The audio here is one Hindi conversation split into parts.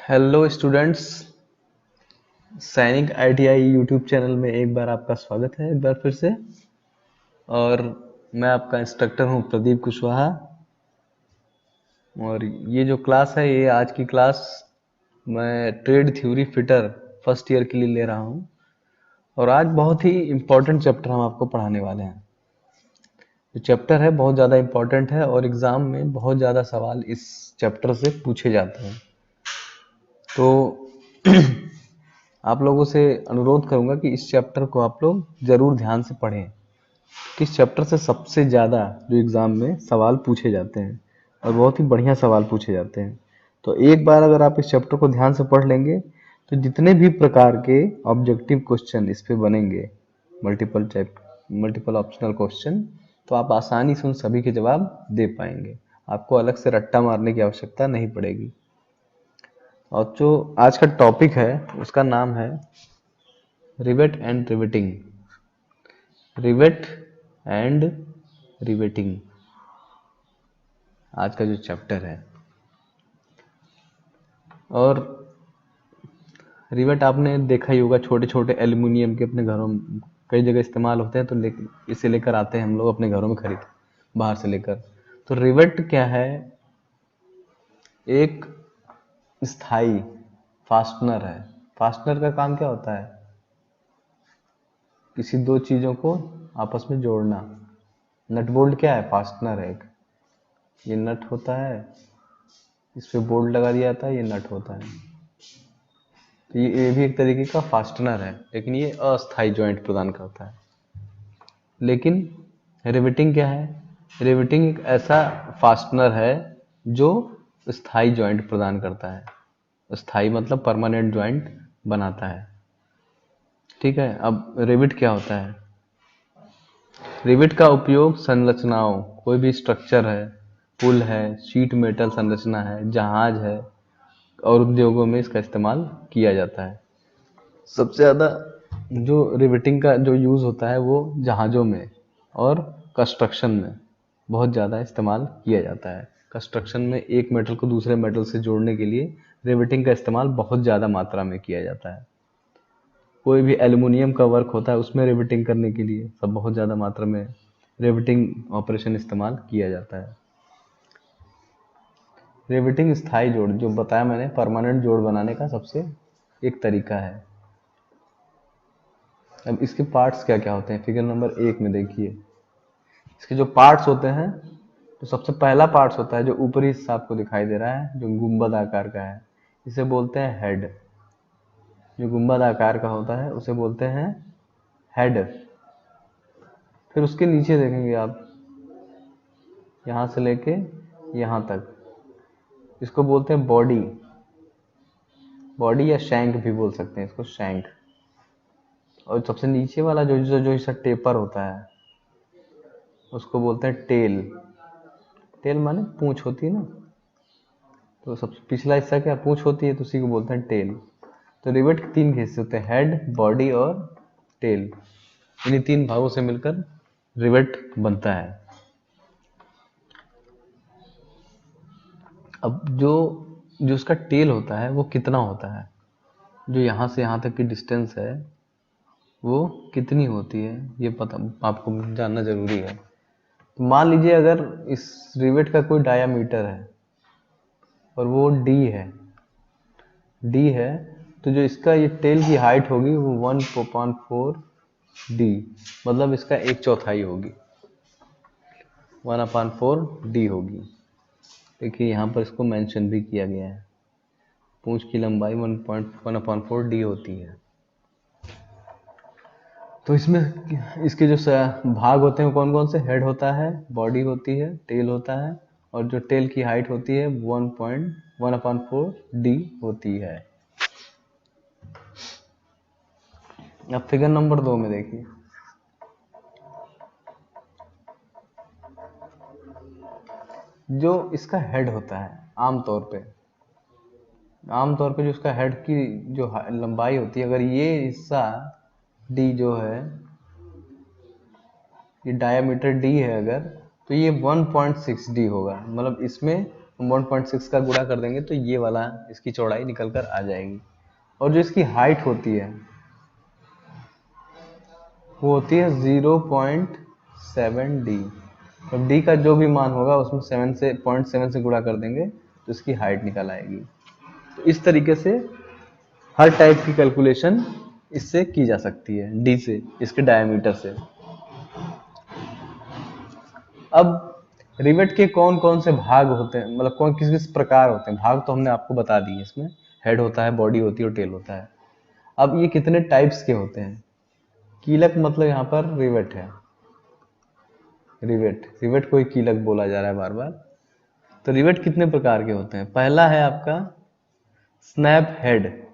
Hello students. सैनिक आईटीआई यूट्यूब चैनल में एक बार आपका स्वागत है एक बार फिर से। और मैं आपका इंस्ट्रक्टर हूं प्रदीप कुशवाहा। और ये जो क्लास है, ये आज की क्लास मैं trade theory fitter first year के लिए ले रहा हूं। और आज बहुत ही इम्पोर्टेंट चैप्टर हम आपको पढ़ाने वाले हैं। जो चैप्टर है बहुत ज़्यादा इम्पोर्टेंट है और एग्ज़ाम में बहुत ज़्यादा सवाल इस चैप्टर से पूछे जाते हैं। तो आप लोगों से अनुरोध करूंगा कि इस चैप्टर को आप लोग जरूर ध्यान से पढ़ें। इस चैप्टर से सबसे ज़्यादा जो एग्ज़ाम में सवाल पूछे जाते हैं और बहुत ही बढ़िया सवाल पूछे जाते हैं। तो एक बार अगर आप इस चैप्टर को ध्यान से पढ़ लेंगे तो जितने भी प्रकार के ऑब्जेक्टिव क्वेश्चन इस पे बनेंगे, मल्टीपल ऑप्शनल क्वेश्चन, तो आप आसानी से उन सभी के जवाब दे पाएंगे। आपको अलग से रट्टा मारने की आवश्यकता नहीं पड़ेगी। और जो आज का टॉपिक है उसका नाम है rivet and riveting. Rivet and riveting आज का जो चैप्टर है। और रिवेट आपने देखा ही होगा, छोटे छोटे एल्युमिनियम के अपने घरों में कई जगह इस्तेमाल होते हैं, तो इसे लेकर आते हैं हम लोग अपने घरों में खरीद बाहर से लेकर। तो रिवेट क्या है? एक स्थाई फास्टनर है। फास्टनर का काम क्या होता है? किसी दो चीजों को आपस में जोड़ना। नट बोल्ट क्या है? फास्टनर है एक। ये नट होता है, इस पे बोल्ट लगा दिया जाता है, ये नट होता है। तो ये भी एक तरीके का फास्टनर है, लेकिन ये अस्थाई जॉइंट प्रदान करता है। लेकिन रिवेटिंग क्या है? रिवेटिंग एक ऐसा फास्टनर है जो स्थाई जॉइंट प्रदान करता है। स्थाई मतलब परमानेंट जॉइंट बनाता है। ठीक है, अब रिवेट क्या होता है? रिवेट का उपयोग संरचनाओं, कोई भी स्ट्रक्चर है, पुल है, शीट मेटल संरचना है, जहाज है, और उद्योगों में इसका इस्तेमाल किया जाता है। सबसे ज़्यादा जो रिवेटिंग का जो यूज़ होता है वो जहाज़ों में और कंस्ट्रक्शन में बहुत ज़्यादा इस्तेमाल किया जाता है। कंस्ट्रक्शन में एक मेटल को दूसरे मेटल से जोड़ने के लिए रिवेटिंग का इस्तेमाल बहुत ज़्यादा मात्रा में किया जाता है। कोई भी एल्युमिनियम का वर्क होता है उसमें रिवेटिंग करने के लिए सब बहुत ज़्यादा मात्रा में रिवेटिंग ऑपरेशन इस्तेमाल किया जाता है। रिवेटिंग स्थायी जोड़, जो बताया मैंने, परमानेंट जोड़ बनाने का सबसे एक तरीका है। अब इसके पार्ट्स क्या क्या होते हैं फिगर नंबर 1 में देखिए। इसके जो पार्ट्स होते हैं, तो सबसे पहला पार्ट्स होता है जो ऊपरी हिस्सा आपको दिखाई दे रहा है, जो गुंबद आकार का है, इसे बोलते हैं हेड। जो गुंबद आकार का होता है उसे बोलते हैं हेड। फिर उसके नीचे देखेंगे आप, यहाँ से लेके यहाँ तक, इसको बोलते हैं बॉडी। बॉडी या शैंक भी बोल सकते हैं इसको, शैंक। और सबसे नीचे वाला जो जो जो इसका टेपर होता है उसको बोलते हैं टेल। टेल माने पूंछ होती है ना, तो सबसे पिछला हिस्सा क्या पूंछ होती है, तो उसी को बोलते हैं टेल। तो रिवेट के 3 हिस्से होते हैं, हेड, बॉडी और टेल। इन्हीं 3 भागों से मिलकर रिवेट बनता है। अब जो जो उसका टेल होता है वो कितना होता है, जो यहाँ से यहाँ तक की डिस्टेंस है वो कितनी होती है, ये पता आपको जानना जरूरी है। तो मान लीजिए अगर इस रिवेट का कोई डायामीटर है और वो डी है, तो जो इसका ये टेल की हाइट होगी वो 1/4 डी, मतलब इसका 1/4 होगी, 1/4 डी होगी। देखिए यहाँ पर इसको मेंशन भी किया गया है। पूंछ की लंबाई 1/4 डी होती है। तो इसमें इसके जो भाग होते हैं कौन कौन से? हेड होता है, बॉडी होती है, टेल होता है, और जो टेल की हाइट होती है 1/4 डी होती है। अब फिगर नंबर 2 में देखिए, जो इसका हेड होता है आमतौर पे जो इसका हेड की जो लंबाई होती है, अगर ये हिस्सा डी जो है, ये डायामीटर डी है अगर, तो ये 1.6 डी होगा। मतलब इसमें 1.6 का गुणा कर देंगे तो ये वाला इसकी चौड़ाई निकल कर आ जाएगी। और जो इसकी हाइट होती है वो होती है 0.7 डी। अब डी का जो भी मान होगा उसमें 0.7 से गुणा कर देंगे तो इसकी हाइट निकल आएगी। तो इस तरीके से हर टाइप की कैलकुलेशन इससे की जा सकती है, डी से, इसके डायमीटर से। अब रिवेट के कौन कौन से भाग होते हैं, मतलब कौन किस किस प्रकार होते हैं, भाग तो हमने आपको बता दिए। इसमें हेड होता है, बॉडी होती है और टेल होता है। अब ये कितने टाइप्स के होते हैं? कीलक मतलब यहाँ पर रिवेट है, रिवेट को ही कीलक बोला जा रहा है बार बार। तो रिवेट कितने प्रकार के होते हैं? पहला है आपका स्नैप हेड,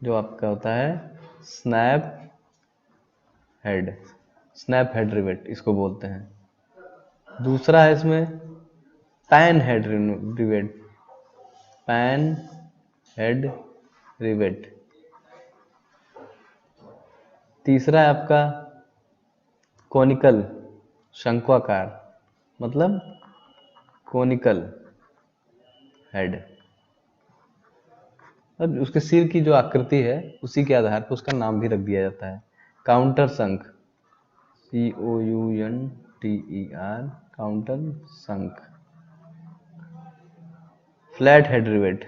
जो आपका होता है स्नैप हेड रिवेट इसको बोलते हैं। दूसरा है इसमें पैन हेड रिवेट। तीसरा है आपका कोनिकल, शंक्वाकार, मतलब कोनिकल हेड। अब उसके सिर की जो आकृति है उसी के आधार पर उसका नाम भी रख दिया जाता है। काउंटर शंख, COUNTER, काउंटर शंख। Flat head rivet,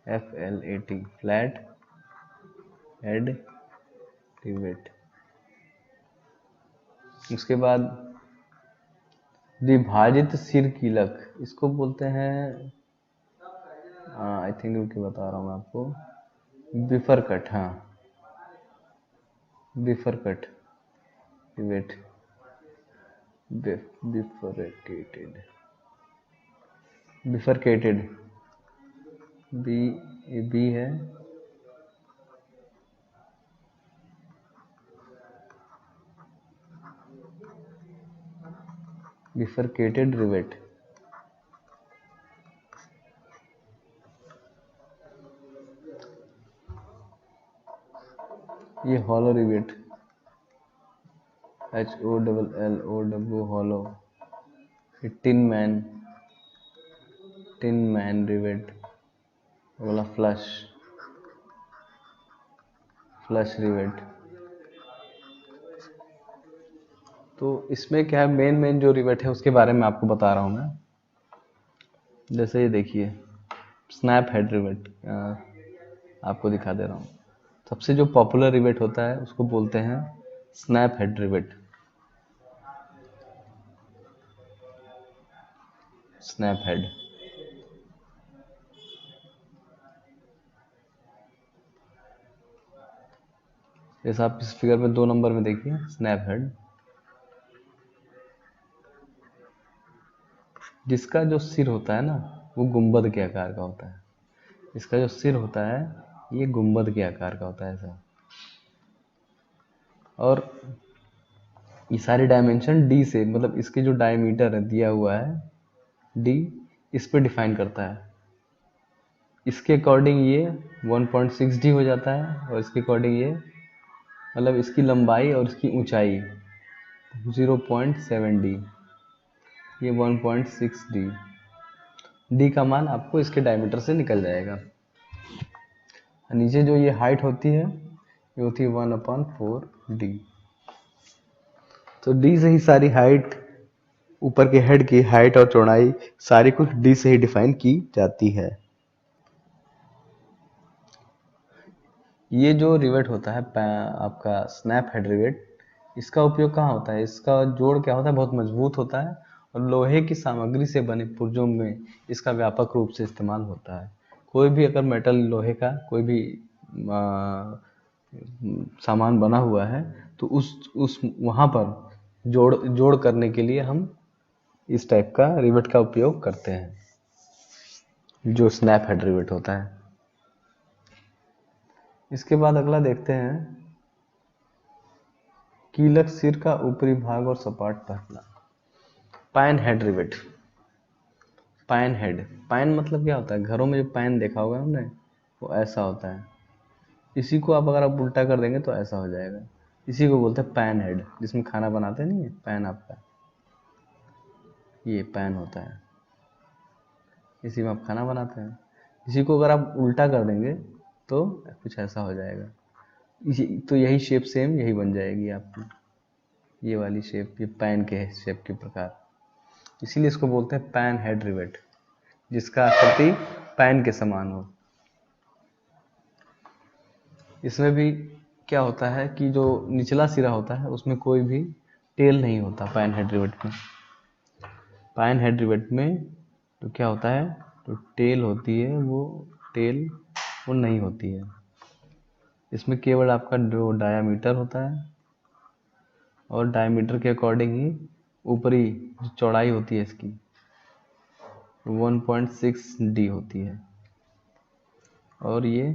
FLAT, flat head rivet. उसके बाद विभाजित सिर कीलक, इसको बोलते हैं, आई थिंक रुक के बता रहा हूँ मैं आपको, बिफर कट। हाँ, बिफर कट रिवेट, बिफरकेटेड, बी है, बिफरकेटेड रिवेट। ये hollow rivet, HOLLOW, hollow. Tin man rivet, वाला फ्लश रिवेट। तो इसमें क्या है, मेन जो रिवेट है उसके बारे में आपको बता रहा हूँ मैं। जैसे ये देखिए स्नैप हेड रिवेट, आपको दिखा दे रहा हूँ। सबसे जो पॉपुलर रिवेट होता है उसको बोलते हैं snap head rivet, snap head. जैसा आप इस फिगर में 2 नंबर में देखिए स्नैप हेड, जिसका जो सिर होता है ना वो गुंबद के आकार का होता है। इसका जो सिर होता है ये गुंबद के आकार का होता है ऐसा। और ये सारे डायमेंशन डी से, मतलब इसके जो डायमीटर है दिया हुआ है डी, इस पे डिफाइन करता है। इसके अकॉर्डिंग ये 1.6 डी हो जाता है, और इसके अकॉर्डिंग ये, मतलब इसकी लंबाई और इसकी ऊंचाई 0.7 डी, ये 1.6 डी। डी का मान आपको इसके डायमीटर से निकल जाएगा। नीचे जो ये हाइट होती है ये होती है 1/4 डी। तो डी से ही सारी हाइट, ऊपर के हेड की हाइट और चौड़ाई सारी कुछ डी से ही डिफाइन की जाती है। ये जो रिवेट होता है आपका स्नैप हेड रिवेट, इसका उपयोग कहाँ होता है? इसका जोड़ क्या होता है, बहुत मजबूत होता है और लोहे की सामग्री से बने पुर्जों में इसका व्यापक रूप से इस्तेमाल होता है। कोई भी अगर मेटल, लोहे का कोई भी सामान बना हुआ है तो उस वहाँ पर जोड़ करने के लिए हम इस टाइप का रिवेट का उपयोग करते हैं, जो स्नैप हेड रिवेट होता है। इसके बाद अगला देखते हैं कीलक सिर का ऊपरी भाग और सपाट पहला। पैन हेड रिवेट, पैन मतलब क्या होता है? घरों में जो पैन देखा होगा हमने वो ऐसा होता है। इसी को अगर आप उल्टा कर देंगे तो ऐसा हो जाएगा। इसी को बोलते हैं पैन हेड, जिसमें खाना बनाते नहीं है पैन, आपका ये पैन होता है। इसी में आप खाना बनाते हैं। इसी को अगर आप उल्टा कर देंगे तो कुछ ऐसा हो जाएगा। तो यही शेप सेम यही बन जाएगी आपकी, ये वाली शेप, ये पैन के शेप के प्रकार। इसीलिए इसको बोलते हैं पैन हेड रिवेट, जिसका आकृति पैन के समान हो। इसमें भी क्या होता है कि जो निचला सिरा होता है उसमें कोई भी टेल नहीं होता पैन हेड रिवेट में। पैन हेड रिवेट में तो क्या होता है, तो टेल होती है, वो नहीं होती है। इसमें केवल आपका जो डायामीटर होता है, और डायमीटर के अकॉर्डिंग ही ऊपरी जो चौड़ाई होती है इसकी 1.6 डी होती है, और ये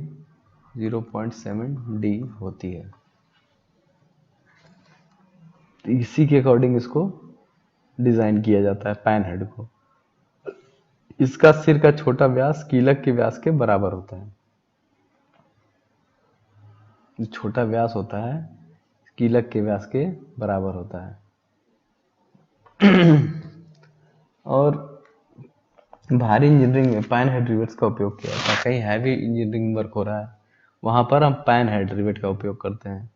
0.7 डी होती है। इसी के अकॉर्डिंग इसको डिजाइन किया जाता है पैन हेड को। इसका सिर का छोटा व्यास कीलक के व्यास के बराबर होता है। जो छोटा व्यास होता है कीलक के व्यास के बराबर होता है। और भारी इंजीनियरिंग में पैन हेड रिवेट्स का उपयोग किया जाता है। कहीं हैवी इंजीनियरिंग वर्क हो रहा है वहां पर हम पैन हेड रिवेट का उपयोग करते हैं,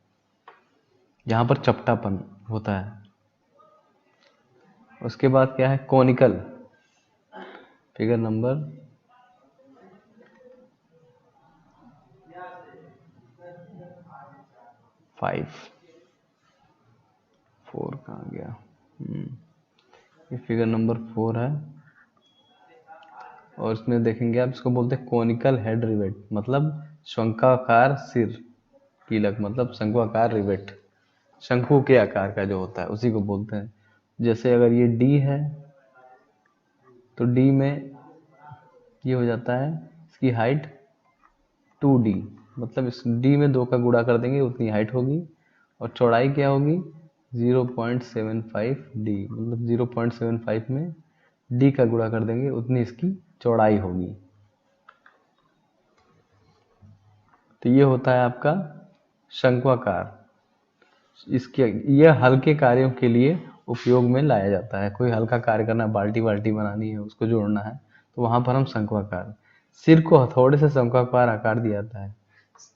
जहां पर चपटापन होता है। उसके बाद क्या है, कोनिकल, फिगर नंबर 4 कहाँ गया, ये फिगर नंबर 4 है। और इसमें देखेंगे आप, इसको बोलते हैं कोनिकल हेड रिवेट, मतलब शंक्वाकार सिर कीलक, मतलब शंक्वाकार रिवेट, शंकु के आकार का जो होता है उसी को बोलते हैं। जैसे अगर ये डी है तो डी में ये हो जाता है, इसकी हाइट 2D, मतलब इस डी में 2 का गुणा कर देंगे उतनी हाइट होगी, और चौड़ाई क्या होगी 0.75 डी, मतलब 0.75 में डी का गुणा कर देंगे उतनी इसकी चौड़ाई होगी। तो ये होता है आपका शंक्वाकार। इसके यह हल्के कार्यों के लिए उपयोग में लाया जाता है। कोई हल्का कार्य करना, बाल्टी बाल्टी बनानी है, उसको जोड़ना है, तो वहां पर हम शंक्वाकार, सिर को हथौड़े से शंक्वाकार आकार दिया जाता है।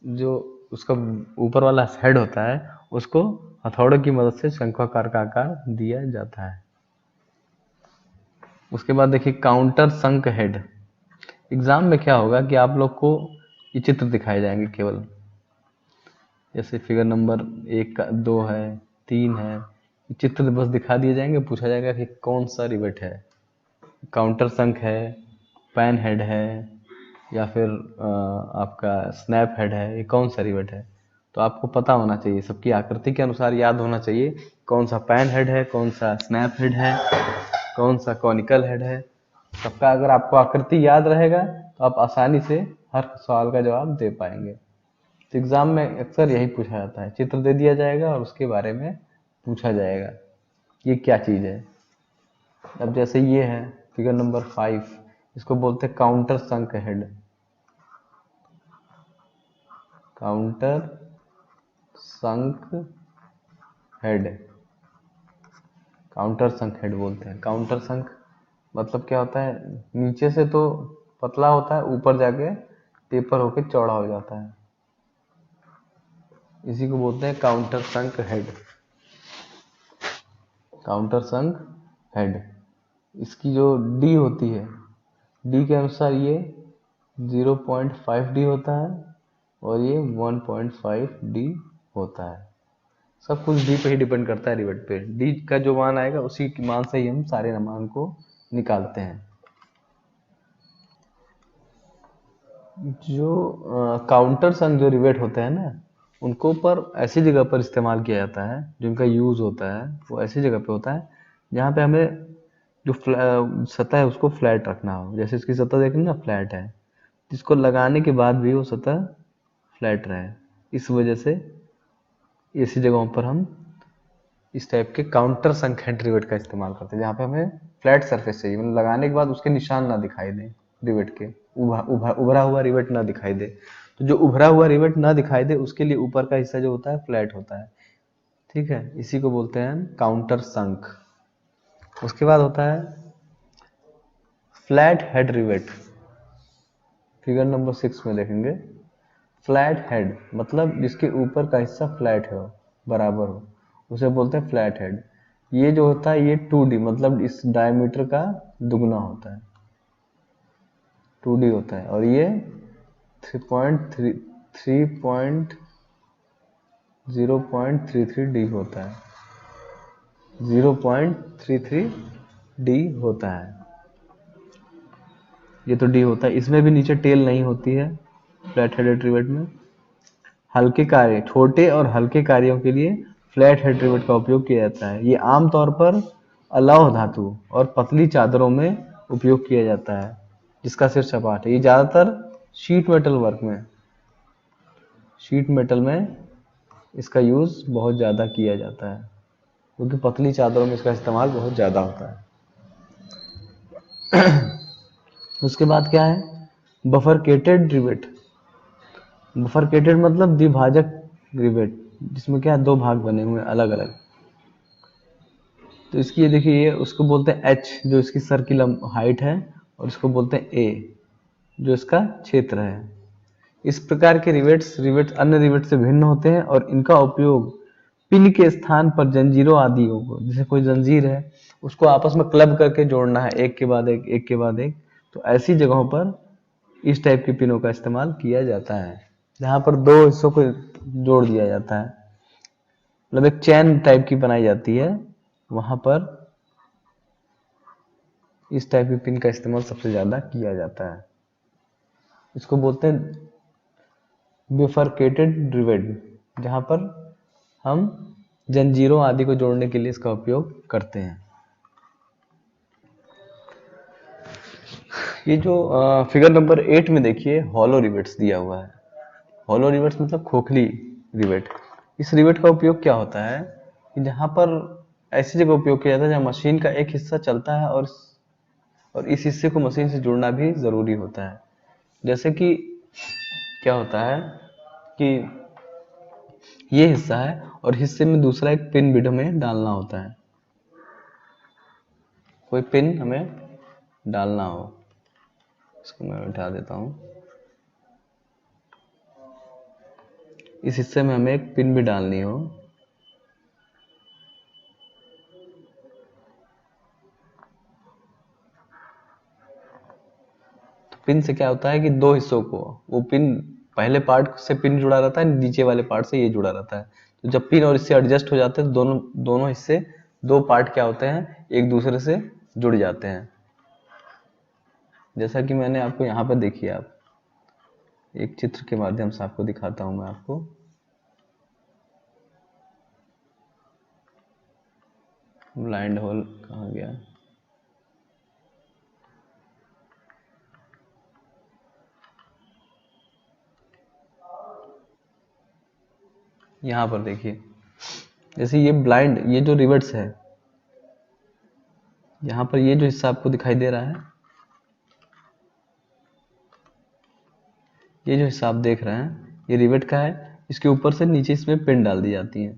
जो उसका ऊपर वाला हेड होता है उसको हथौड़े की मदद से शंक्वाकार का आकार दिया जाता है। उसके बाद देखिए काउंटर शंख हेड। एग्जाम में क्या होगा कि आप लोग को ये चित्र दिखाए जाएंगे केवल, जैसे फिगर नंबर 1 2 है, 3 है, चित्र बस दिखा दिए जाएंगे, पूछा जाएगा कि कौन सा रिवेट है, काउंटर शंख है, पैन हेड है, या फिर आपका स्नैप हेड है, ये कौन सा रिवेट है। तो आपको पता होना चाहिए, सबकी आकृति के अनुसार याद होना चाहिए कौन सा पैन हेड है, कौन सा स्नैप हेड है, कौन सा कॉनिकल हेड है। सबका अगर आपको आकृति याद रहेगा तो आप आसानी से हर सवाल का जवाब दे पाएंगे। तो एग्जाम में अक्सर यही पूछा जाता है, चित्र दे दिया जाएगा और उसके बारे में पूछा जाएगा ये क्या चीज है। अब जैसे ये है फिगर नंबर 5, इसको बोलते हैं काउंटर शंख हेड, काउंटर शंख हेड, काउंटर शंख हेड बोलते हैं। काउंटर शंख मतलब क्या होता है, नीचे से तो पतला होता है, ऊपर जाके टेपर होके चौड़ा हो जाता है, इसी को बोलते हैं काउंटर शंख हेड, काउंटर शंख हेड। इसकी जो डी होती है, डी के अनुसार ये 0.5 डी होता है और ये 1.5 डी होता है। सब कुछ डी पे ही डिपेंड करता है, रिवेट पे। डी का जो मान आएगा उसी के मान से ही हम सारे मान को निकालते हैं। जो काउंटर शंख जो रिवेट होते हैं ना, उनको पर ऐसी जगह पर इस्तेमाल किया जाता है, जिनका यूज होता है वो ऐसी जगह पे होता है जहाँ पे हमें जो सतह है उसको फ्लैट रखना हो। जैसे इसकी सतह देखें ना, फ्लैट है, जिसको लगाने के बाद भी वो सतह फ्लैट रहे। इस वजह से ऐसी जगहों पर हम इस टाइप के काउंटर शंख हेड रिवेट का इस्तेमाल करते हैं, जहाँ पे हमें फ्लैट सरफेस चाहिए, मतलब लगाने के बाद उसके निशान ना दिखाई दे, रिवेट के उभरा हुआ रिवेट ना दिखाई दे। तो जो उभरा हुआ रिवेट ना दिखाई दे उसके लिए ऊपर का हिस्सा जो होता है फ्लैट होता है, ठीक है, इसी को बोलते हैं काउंटर शंख। उसके बाद होता है flat head rivet, figure number 6 में देखेंगे। फ्लैट हेड मतलब जिसके ऊपर का हिस्सा फ्लैट हो, बराबर हो, उसे बोलते हैं फ्लैट हेड। ये जो होता है ये 2D मतलब इस डायमीटर का दुगना होता है, 2D होता है, और ये 0.33D होता है, 0.33D होता है। ये तो D होता है, इसमें भी नीचे टेल नहीं होती है फ्लैट हेडेड रिवेट में। हल्के कार्य, छोटे और हल्के कार्यों के लिए फ्लैट हेड रिवेट का उपयोग किया जाता है। ये आमतौर पर अलौह धातु और पतली चादरों में उपयोग किया जाता है जिसका सिर सपाट है। ये ज्यादातर शीट मेटल में इसका यूज बहुत ज्यादा किया जाता है, क्योंकि पतली चादरों में इसका इस्तेमाल बहुत ज्यादा होता है। उसके बाद क्या है, बफरकेटेड रिवेट। बफरकेटेड मतलब द्विभाजक रिवेट, जिसमें क्या दो भाग बने हुए हैं अलग अलग। तो इसकी ये देखिए, ये उसको बोलते हैं एच जो इसकी सर की हाइट है, और इसको बोलते हैं ए जो इसका क्षेत्र है। इस प्रकार के रिवेट्स अन्य रिवेट से भिन्न होते हैं और इनका उपयोग पिन के स्थान पर जंजीरों आदि को, जैसे कोई जंजीर है उसको आपस में क्लब करके जोड़ना है, एक के बाद एक के बाद एक, तो ऐसी जगहों पर इस टाइप की पिनों का इस्तेमाल किया जाता है, जहां पर दो हिस्सों को जोड़ दिया जाता है, मतलब एक चैन टाइप की बनाई जाती है, वहां पर इस टाइप की पिन का इस्तेमाल सबसे ज्यादा किया जाता है। इसको बोलते हैं बिफरकेटेड रिवेट, जहां पर हम जंजीरों आदि को जोड़ने के लिए इसका उपयोग करते हैं। ये जो फिगर नंबर 8 में देखिए हॉलो रिवेट्स दिया हुआ है। हॉलो रिवेट्स मतलब खोखली रिवेट। इस रिवेट का उपयोग क्या होता है कि जहां पर ऐसी जगह उपयोग किया जाता है जहां मशीन का एक हिस्सा चलता है और इस हिस्से को मशीन से जुड़ना भी जरूरी होता है। जैसे कि क्या होता है कि ये हिस्सा है और हिस्से में दूसरा एक पिन भी हमें डालना होता है, कोई पिन हमें डालना हो। इसको मैं उठा देता हूं। इस हिस्से में हमें एक पिन भी डालनी हो, तो पिन से क्या होता है कि दो हिस्सों को, वो पिन पहले पार्ट से पिन जुड़ा रहता है, नीचे वाले पार्ट से ये जुड़ा रहता है। तो जब पिन और इससे एडजस्ट हो जाते हैं तो दोनों हिस्से, दो पार्ट क्या होते हैं, एक दूसरे से जुड़ जाते हैं। जैसा कि मैंने आपको यहाँ पर देखिए, आप एक चित्र के माध्यम से आपको दिखाता हूं मैं आपको। ब्लाइंड होल कहाँ गया, यहां पर देखिए। जैसे ये ब्लाइंड, ये जो रिवेट्स है, यहां पर ये जो हिस्सा आपको दिखाई दे रहा है, ये जो हिस्सा आप देख रहे हैं ये रिवेट का है। इसके ऊपर से नीचे इसमें पिन डाल दी जाती है,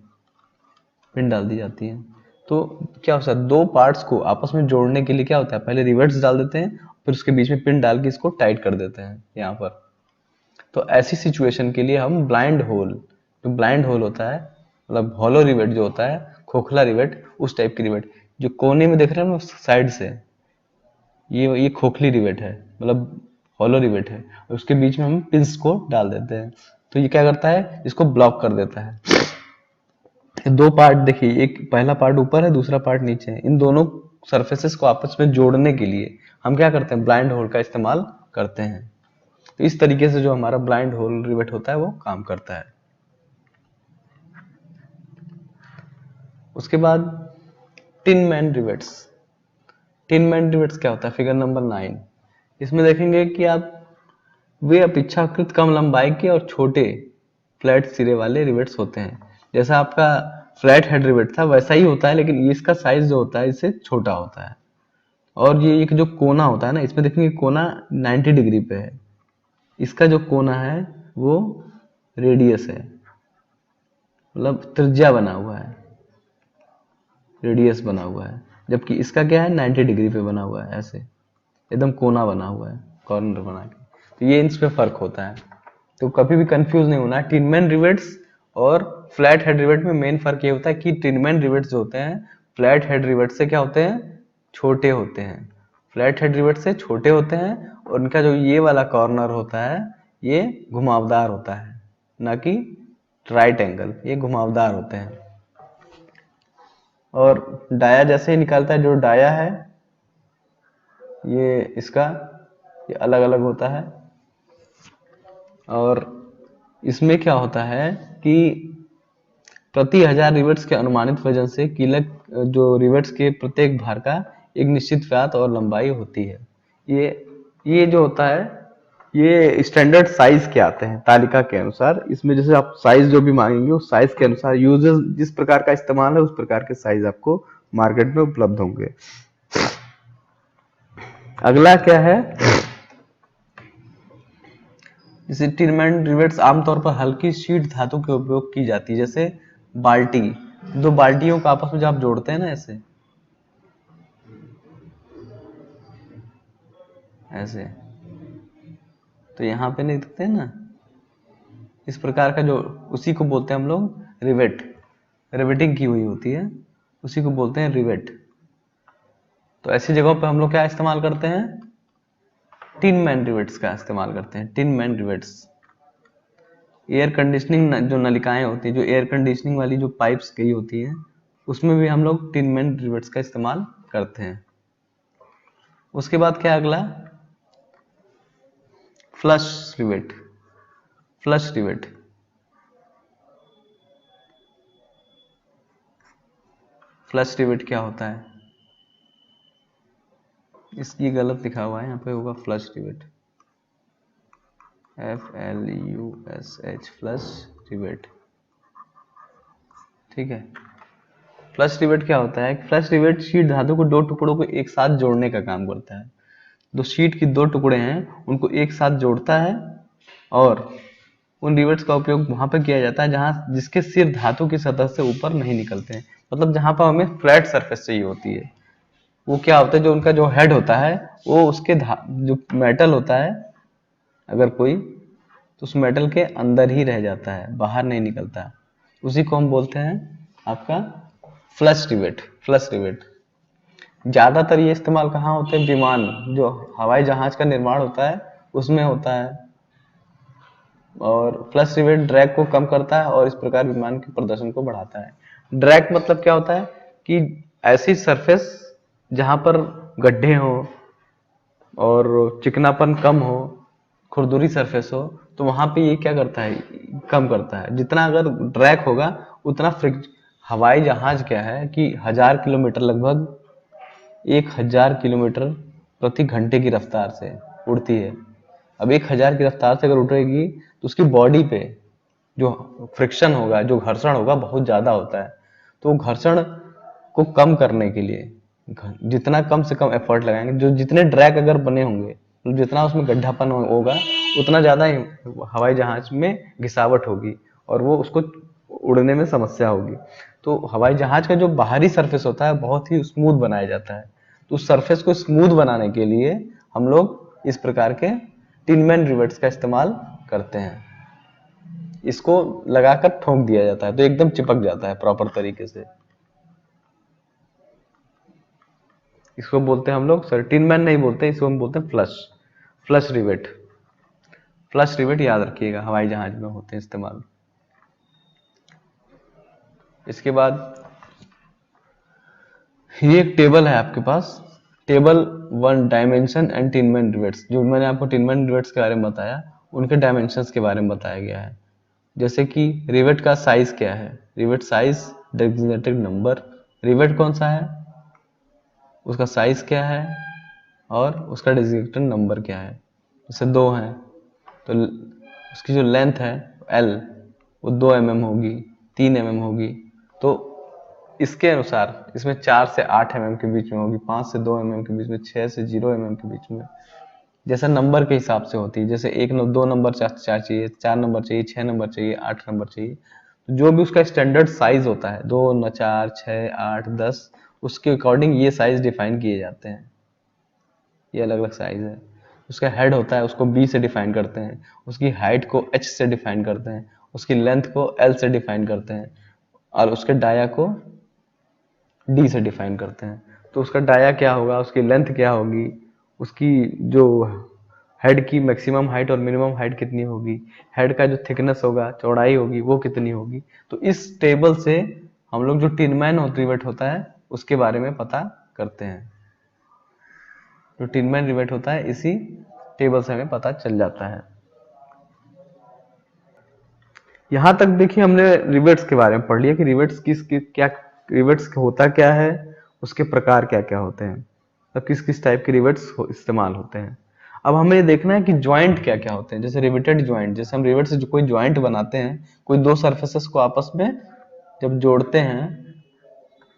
पिन डाल दी जाती है। तो क्या होता है, दो पार्ट्स को आपस में जोड़ने के लिए क्या होता है, पहले रिवेट्स डाल देते हैं, फिर उसके बीच में पिन डाल के इसको टाइट कर देते हैं यहाँ पर। तो ऐसी सिचुएशन के लिए हम ब्लाइंड होल, जो ब्लाइंड होल होता है मतलब हॉलो रिवेट जो होता है, खोखला रिवेट, उस टाइप की रिवेट जो कोने में देख रहे हैं ना साइड से, ये खोखली रिवेट है, मतलब हॉलो रिवेट है, और उसके बीच में हम पिंस को डाल देते हैं। तो ये क्या करता है, इसको ब्लॉक कर देता है। दो पार्ट देखिए, एक पहला पार्ट ऊपर है, दूसरा पार्ट नीचे है। इन दोनों सरफेसेस को आपस में जोड़ने के लिए हम क्या करते हैं, ब्लाइंड होल का इस्तेमाल करते हैं। तो इस तरीके से जो हमारा ब्लाइंड होल रिवेट होता है वो काम करता है। उसके बाद tin man rivets. Tin man rivets क्या होता है, फिगर नंबर 9। इसमें देखेंगे कि आप वे अपेक्षाकृत कम लंबाई के और छोटे फ्लैट सिरे वाले रिवेट्स होते हैं। जैसा आपका फ्लैट हेड रिवेट था वैसा ही होता है, लेकिन ये इसका साइज जो होता है इससे छोटा होता है। और ये एक जो कोना होता है ना, इसमें देखेंगे कोना 90 डिग्री पे है, इसका जो कोना है वो रेडियस है, मतलब त्रिज्या बना हुआ है, रेडियस बना हुआ है, जबकि इसका क्या है 90 डिग्री पे बना हुआ है ऐसे। एकदम कोना बना हुआ है, कॉर्नर बना के। तो ये इसमें फर्क होता है, तो कभी भी कंफ्यूज नहीं होना है। टिनमैन रिवेट्स और फ्लैट हेड रिवेट में मेन फर्क ये होता है कि टिनमैन रिवेट्स जो होते हैं फ्लैट हेड रिवेट से क्या होते हैं, छोटे होते हैं। फ्लैट हेड रिवेट से छोटे होते हैं और उनका जो ये वाला कॉर्नर होता है ये घुमावदार होता है, ना कि राइट एंगल, ये घुमावदार होते हैं। और डाया जैसे ही निकालता है, जो डाया है ये इसका ये अलग अलग होता है। और इसमें क्या होता है कि प्रति 1000 रिवेट्स के अनुमानित वजन से कीलक जो रिवेट्स के प्रत्येक भार का एक निश्चित व्यास और लंबाई होती है। ये जो होता है ये स्टैंडर्ड साइज के आते हैं तालिका के अनुसार। इसमें जैसे आप साइज जो भी मांगेंगे उस साइज के अनुसार, यूजर्स जिस प्रकार का इस्तेमाल है उस प्रकार के साइज आपको मार्केट में उपलब्ध होंगे। अगला क्या है, जैसे टिनमैन रिवेट्स आमतौर पर हल्की शीट धातु के उपयोग की जाती है। जैसे बाल्टी, दो बाल्टियों को आपस में जब आप जोड़ते हैं ना ऐसे ऐसे, तो यहाँ पे नहीं दिखते हैं ना, इस प्रकार का जो, उसी को बोलते हैं हम लोग रिवेट। रिवेटिंग की हुई होती है, उसी को बोलते हैं रिवेट। तो ऐसी जगहों पे हम लोग क्या इस्तेमाल करते हैं, टिनमैन रिवेट्स का इस्तेमाल करते हैं। टिनमैन रिवेट्स एयर कंडीशनिंग जो नलिकाएं होती है, जो एयर कंडीशनिंग वाली जो पाइप्स गई होती हैं, उसमें भी हम लोग टिनमैन रिवेट्स का इस्तेमाल करते हैं। उसके बाद क्या अगला, flush rivet. Flush rivet, flush rivet क्या होता है, इसकी गलत लिखा हुआ है, यहाँ पे होगा flush rivet, FLUSH, flush rivet. ठीक है, फ्लश रिवेट क्या होता है, फ्लश रिवेट शीट धातु को दो टुकड़ों को एक साथ जोड़ने का काम करता है। दो शीट की दो टुकड़े हैं उनको एक साथ जोड़ता है और उन रिवेट्स का उपयोग वहां पर किया जाता है जहां जिसके सिर धातु की सतह से ऊपर नहीं निकलते हैं। मतलब जहां पर हमें फ्लैट सरफेस चाहिए होती है, वो क्या होता है, जो उनका जो हेड होता है वो उसके जो मेटल होता है अगर कोई, तो उस मेटल के अंदर ही रह जाता है, बाहर नहीं निकलता। उसी को हम बोलते हैं आपका फ्लश रिवेट। फ्लश रिवेट ज्यादातर ये इस्तेमाल कहाँ होते हैं, विमान जो हवाई जहाज का निर्माण होता है उसमें होता है। और फ्लश रिवेट ड्रैग को कम करता है और इस प्रकार विमान के प्रदर्शन को बढ़ाता है। ड्रैग मतलब क्या होता है कि ऐसी सरफेस जहां पर गड्ढे हो और चिकनापन कम हो, खुरदुरी सरफेस हो, तो वहां पे ये क्या करता है, कम करता है। जितना अगर ड्रैग होगा उतना हवाई जहाज क्या है कि 1000 किलोमीटर, लगभग 1000 किलोमीटर प्रति घंटे की रफ्तार से उड़ती है। अब 1000 की रफ्तार से अगर उड़ेगी तो उसकी बॉडी पे जो फ्रिक्शन होगा, जो घर्षण होगा, बहुत ज्यादा होता है। तो घर्षण को कम करने के लिए जितना कम से कम एफर्ट लगाएंगे, जो जितने ड्रैग अगर बने होंगे, जितना उसमें गड्ढापन होगा, उतना ज्यादा हवाई जहाज में घिसावट होगी और वो उसको उड़ने में समस्या होगी। तो हवाई जहाज का जो बाहरी सरफेस होता है बहुत ही स्मूथ बनाया जाता है। तो उस सरफेस को स्मूथ बनाने के लिए हम लोग इस प्रकार के टिनमैन रिवेट्स का इस्तेमाल करते हैं। इसको लगाकर ठोक दिया जाता है तो एकदम चिपक जाता है प्रॉपर तरीके से। इसको बोलते हैं हम लोग, सर टिनमैन नहीं बोलते, इसको हम बोलते हैं flush, flush rivet. Flush rivet याद रखिएगा, हवाई जहाज में होते हैं इस्तेमाल। इसके बाद ये एक टेबल है आपके पास, टेबल 1 डायमेंशन एंड टिनमैन रिवेट्स। जो मैंने आपको टिनमैन रिवेट्स के बारे में बताया उनके डायमेंशंस के बारे में बताया गया है। जैसे कि रिवेट का साइज क्या है, rivet size designated number, rivet कौन सा है, उसका साइज क्या है और उसका डेजिग्नेटेड नंबर क्या है। जैसे 2 हैं तो उसकी जो लेंथ है L वो 2 mm होगी, 3 mm होगी। तो इसके अनुसार इसमें 4 से 8 mm के बीच में होगी, 5 से 2 mm के बीच में, 6 से 0 mm के बीच में, जैसा नंबर के हिसाब से होती है। जैसे 2 नंबर 4 चाहिए, 4 नंबर चाहिए, 6 नंबर चाहिए, 8 नंबर चाहिए। तो जो भी उसका स्टैंडर्ड साइज होता है 2, 4, 6, 8, 10, उसके अकॉर्डिंग ये साइज डिफाइन किए जाते हैं। ये अलग अलग साइज है। उसका हेड होता है, उसको बी से डिफाइन करते हैं, उसकी हाइट को एच से डिफाइन करते हैं, उसकी लेंथ को एल से डिफाइन करते हैं, और उसके डाया को डी से डिफाइन करते हैं। तो उसका डाया क्या होगा, उसकी लेंथ क्या होगी, उसकी जो हेड की मैक्सिमम हाइट और मिनिमम हाइट कितनी होगी, हेड का जो थिकनेस होगा, चौड़ाई होगी, वो कितनी होगी। तो इस टेबल से हम लोग जो टिनमैन रिवेट होता है उसके बारे में पता करते हैं। जो टिनमैन रिवेट होता है इसी टेबल से हमें पता चल जाता है। यहां तक देखिए हमने रिवेट्स के बारे में पढ़ लिया कि रिवेट्स क्या, रिवेट्स होता क्या है, उसके प्रकार क्या क्या होते हैं, तो किस किस टाइप के रिवेट्स इस्तेमाल होते हैं। अब हमें ये देखना है कि ज्वाइंट क्या क्या होते हैं। जैसे रिवेटेड ज्वाइंट, जैसे हम रिवेट से जो कोई ज्वाइंट बनाते हैं, कोई दो सरफेसेस को आपस में जब जोड़ते हैं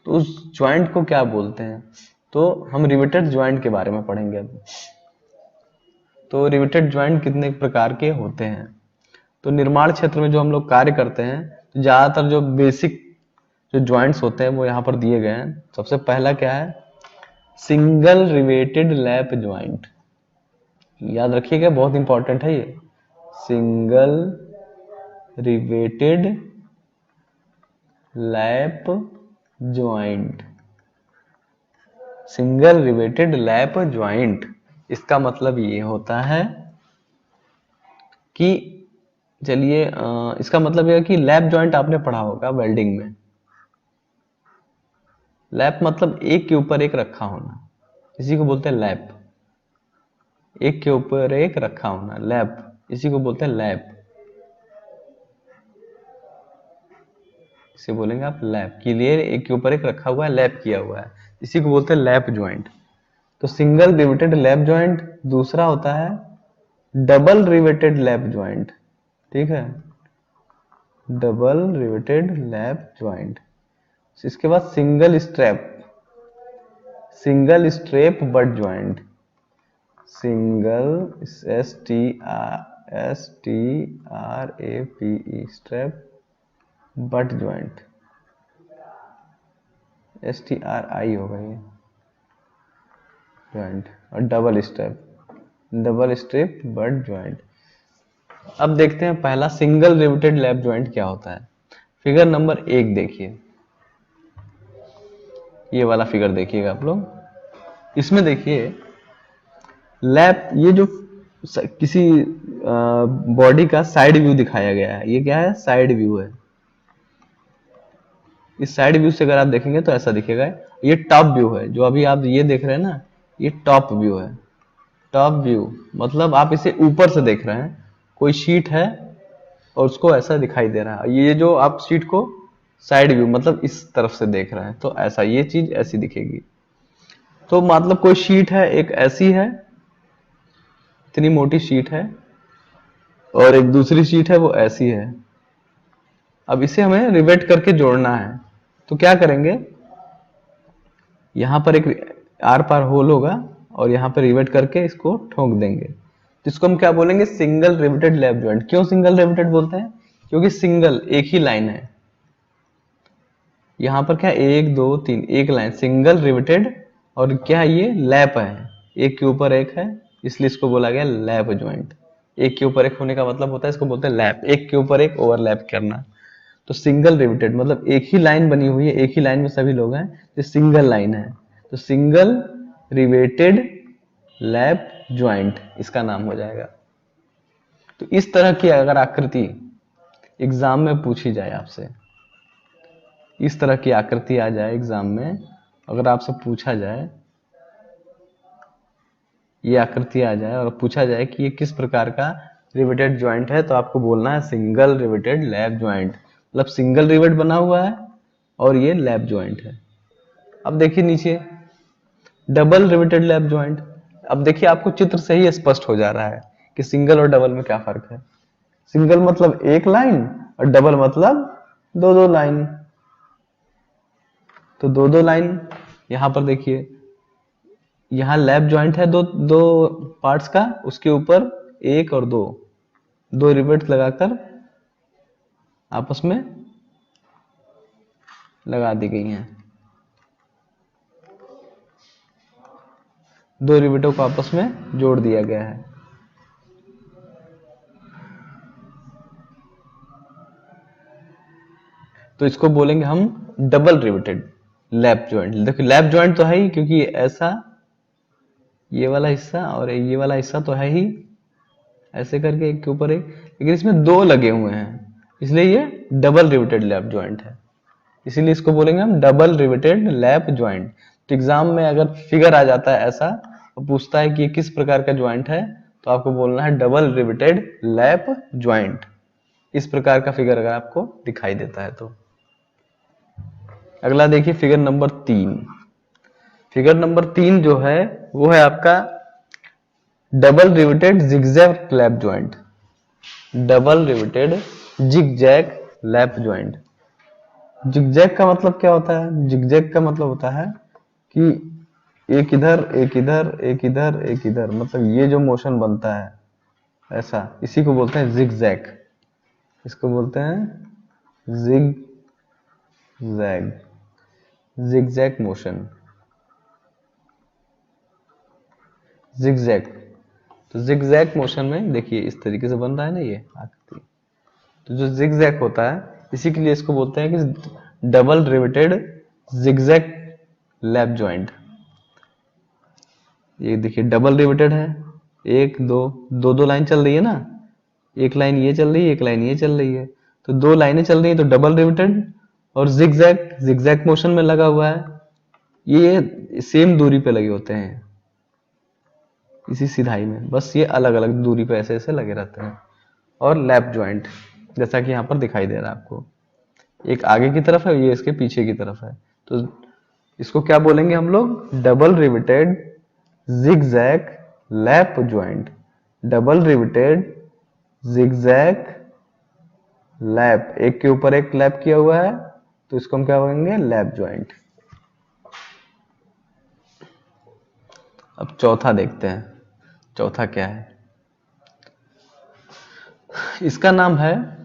तो उस ज्वाइंट को क्या बोलते हैं। तो हम रिवेटेड ज्वाइंट के बारे में पढ़ेंगे अब। तो रिवेटेड ज्वाइंट कितने प्रकार के होते हैं। तो निर्माण क्षेत्र में जो हम लोग कार्य करते हैं, तो ज्यादातर जो बेसिक जो ज्वाइंट्स होते हैं वो यहाँ पर दिए गए हैं। सबसे पहला क्या है, सिंगल रिवेटेड लैप ज्वाइंट। याद रखिएगा, बहुत इंपॉर्टेंट है ये। Single riveted lap joint, single riveted lap joint, इसका मतलब ये होता है कि चलिए इसका मतलब यह है कि लैप ज्वाइंट आपने पढ़ा होगा वेल्डिंग में। लैप मतलब एक के ऊपर एक रखा होना, इसी को बोलते हैं लैप। एक के ऊपर एक रखा होना, लैप, इसी को बोलते हैं लैप। इसे बोलेंगे आप लैप, के लिए एक के ऊपर एक रखा हुआ है, लैप किया हुआ है, इसी को बोलते हैं लैप ज्वाइंट। तो सिंगल रिवेटेड लैप ज्वाइंट। दूसरा होता है डबल रिवेटेड लैप ज्वाइंट। ठीक है, डबल रिवेटेड लैप ज्वाइंट। इसके बाद single strap, single strap butt joint, single STRAPE strap butt joint, STRI होगा ये ज्वाइंट, और डबल स्ट्रेप बट ज्वाइंट। अब देखते हैं पहला सिंगल रिवेटेड लैप ज्वाइंट क्या होता है। फिगर नंबर 1 देखिए, ये वाला फिगर देखिएगा आप लोग। इसमें देखिए लैप, ये जो किसी बॉडी का साइड व्यू दिखाया गया है, ये क्या है, साइड व्यू है। इस साइड व्यू से अगर आप देखेंगे तो ऐसा दिखेगा। ये टॉप व्यू है, जो अभी आप ये देख रहे हैं ना, ये टॉप व्यू है। टॉप व्यू मतलब आप इसे ऊपर से देख रहे हैं, कोई शीट है और उसको ऐसा दिखाई दे रहा है। ये जो आप शीट को साइड व्यू मतलब इस तरफ से देख रहे हैं, तो ऐसा ये चीज ऐसी दिखेगी। तो मतलब कोई शीट है, एक ऐसी है, इतनी मोटी शीट है, और एक दूसरी शीट है वो ऐसी है। अब इसे हमें रिवेट करके जोड़ना है। तो क्या करेंगे, यहां पर एक आर पार होल होगा और यहां पर रिवेट करके इसको ठोक देंगे। तो इसको हम क्या बोलेंगे, सिंगल रिवेटेड लैप ज्वाइंट। क्यों सिंगल रिवेटेड बोलते हैं, क्योंकि सिंगल एक ही लाइन है। यहां पर क्या, 1 2 3, एक लाइन सिंगल रिवेटेड, और क्या ये लैप है, एक के ऊपर एक है, इसलिए इसको बोला गया लैप ज्वाइंट। एक के ऊपर एक होने का मतलब होता है, इसको बोलते हैं लैप, एक के ऊपर एक ओवरलैप करना। तो सिंगल रिवेटेड मतलब एक ही लाइन बनी हुई है, एक ही लाइन में सभी लोग हैं, तो सिंगल लाइन है। तो सिंगल रिवेटेड लैप ज्वाइंट इसका नाम हो जाएगा। तो इस तरह की अगर आकृति एग्जाम में पूछी जाए आपसे, इस तरह की आकृति आ जाए एग्जाम में, अगर आपसे पूछा जाए, ये आकृति आ जाए और पूछा जाए कि ये किस प्रकार का रिवेटेड ज्वाइंट है, तो आपको बोलना है सिंगल रिवेटेड लैप ज्वाइंट। मतलब सिंगल रिवेट बना हुआ है और ये लैप ज्वाइंट है। अब देखिए नीचे डबल रिवेटेड लैप ज्वाइंट। अब देखिए आपको चित्र से ही स्पष्ट हो जा रहा है कि सिंगल और डबल में क्या फर्क है। सिंगल मतलब एक लाइन और डबल मतलब दो दो लाइन। तो दो दो लाइन यहां पर देखिए, यहाँ लैप ज्वाइंट है दो दो पार्ट्स का, उसके ऊपर एक और दो, दो रिवेट्स लगाकर आपस में लगा दी गई हैं। दो रिवेटों को आपस में जोड़ दिया गया है। तो इसको बोलेंगे हम डबल रिवेटेड लैप जॉइंट। देखो लैप जॉइंट तो है ही, क्योंकि ऐसा ये वाला हिस्सा और ये वाला हिस्सा तो है ही, ऐसे करके एक के ऊपर एक, लेकिन इसमें दो लगे हुए हैं, इसलिए ये डबल रिवेटेड लैप जॉइंट है। इसीलिए इसको बोलेंगे हम डबल रिवेटेड लैप जॉइंट। तो एग्जाम में अगर फिगर आ जाता है ऐसा और पूछता है कि ये किस प्रकार का जॉइंट है, तो आपको बोलना है डबल रिवेटेड लैप जॉइंट। इस प्रकार का फिगर अगर आपको दिखाई देता है तो। अगला देखिए फिगर नंबर 3। फिगर नंबर 3 जो है वो है आपका double riveted zigzag lap joint. Double riveted zigzag lap joint. Zigzag का मतलब क्या होता है? जिगजैग का मतलब होता है कि एक इधर एक इधर एक इधर एक इधर, मतलब ये जो मोशन बनता है ऐसा, इसी को बोलते हैं जिगजैग। इसको बोलते हैं जिगजैग, जिगजैग मोशन, जिगजैग। तो जिगजैग मोशन में देखिए इस तरीके से बन रहा है ना ये आकृति। तो जो जिगजैग होता है इसी के लिए इसको बोलते हैं कि double riveted zigzag lap joint. ये देखिए डबल रिवेटेड है, एक दो दो दो लाइन चल रही है ना, एक लाइन ये चल रही है एक लाइन ये चल रही है, तो दो लाइनें चल रही है तो डबल रिवेटेड, और जिगजैग जिगजैग मोशन में लगा हुआ है। ये सेम दूरी पे लगे होते हैं इसी सिधाई में, बस ये अलग अलग दूरी पे ऐसे ऐसे लगे रहते हैं। और लैप जॉइंट जैसा कि यहाँ पर दिखाई दे रहा है आपको, एक आगे की तरफ है ये इसके पीछे की तरफ है, तो इसको क्या बोलेंगे हम लोग? Double riveted zigzag lap joint. Double riveted zigzag lap, एक के ऊपर एक लैप किया हुआ है, तो इसको हम क्या बोलेंगे? Lap joint. अब चौथा देखते हैं, चौथा क्या है? इसका नाम है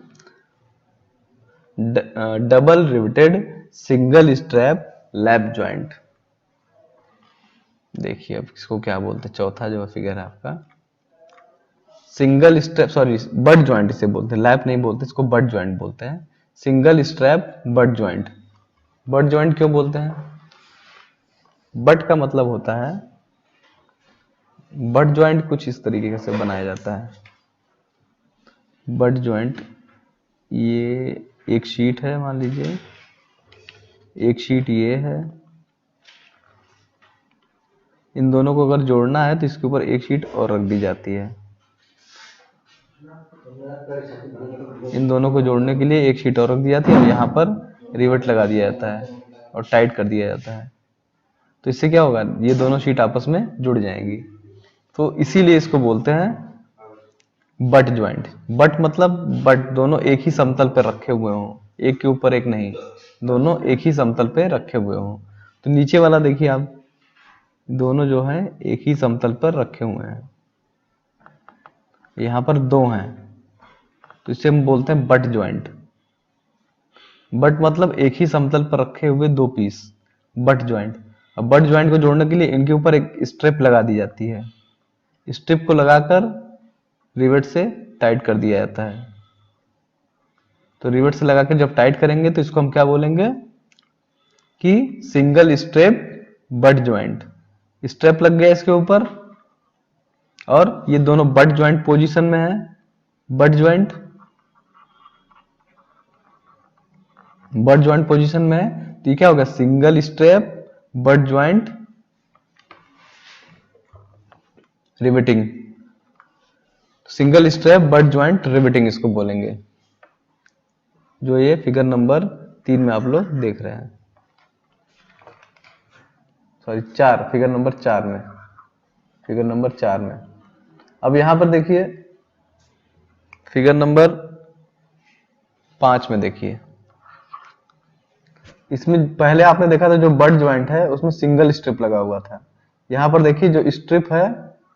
double riveted single strap lap joint. देखिए अब इसको क्या बोलते हैं, चौथा जो फिगर है आपका, single strap, sorry butt joint इसे बोलते हैं, लैप नहीं बोलते इसको, बट जॉइंट बोलते हैं। Single strap butt joint. Butt joint क्यों बोलते हैं? बट का मतलब होता है, बट जॉइंट कुछ इस तरीके से बनाया जाता है। बट जॉइंट, ये एक शीट है मान लीजिए, एक शीट ये है, इन दोनों को अगर जोड़ना है तो इसके ऊपर एक शीट और रख दी जाती है। इन दोनों को जोड़ने के लिए एक शीट और रख दी जाती है और यहाँ पर रिवेट लगा दिया जाता है और टाइट कर दिया जाता है। तो इससे क्या होगा? ये दोनों शीट आपस में जुड़ जाएंगी। तो इसीलिए इसको बोलते हैं बट ज्वाइंट। बट मतलब बट दोनों एक ही समतल पर रखे हुए हों, एक के ऊपर एक नहीं, दोनों एक ही समतल पे रखे हुए हों। तो नीचे वाला देखिए आप, दोनों जो है एक ही समतल पर रखे हुए हैं, यहाँ पर दो हैं, तो इसे हम बोलते हैं बट ज्वाइंट। बट मतलब एक ही समतल पर रखे हुए दो पीस, बट ज्वाइंट। अब बट ज्वाइंट को जोड़ने के लिए इनके ऊपर एक स्ट्रिप लगा दी जाती है, स्ट्रिप को लगाकर रिवेट से टाइट कर दिया जाता है। तो रिवेट से लगाकर जब टाइट करेंगे तो इसको हम क्या बोलेंगे कि single strap butt joint. Strap लग गया इसके ऊपर और ये दोनों बट ज्वाइंट पोजीशन में है। Butt joint butt joint position में है, तो ये क्या होगा? Single strap butt joint riveting. Single strap butt joint riveting इसको बोलेंगे, जो ये फिगर नंबर 3 में आप लोग देख रहे हैं, सॉरी 4, फिगर नंबर 4 में, फिगर नंबर 4 में। अब यहां पर देखिए फिगर नंबर 5 में देखिए, इसमें पहले आपने देखा था जो बट ज्वाइंट है उसमें सिंगल स्ट्रिप लगा हुआ था। यहां पर देखिए जो स्ट्रिप है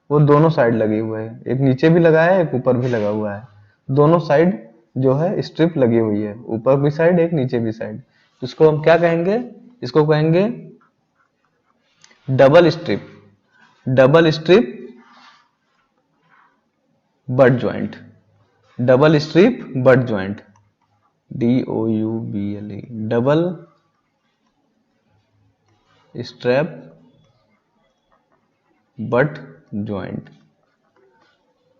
वो दोनों साइड लगे हुए हैं, एक नीचे भी लगा है एक ऊपर भी लगा हुआ है, दोनों साइड जो है स्ट्रिप लगी हुई है, ऊपर भी साइड एक नीचे भी साइड। तो इसको हम क्या कहेंगे? इसको कहेंगे double strip. Double strip but joint, double strip but joint, DOUBLE, double strap butt joint.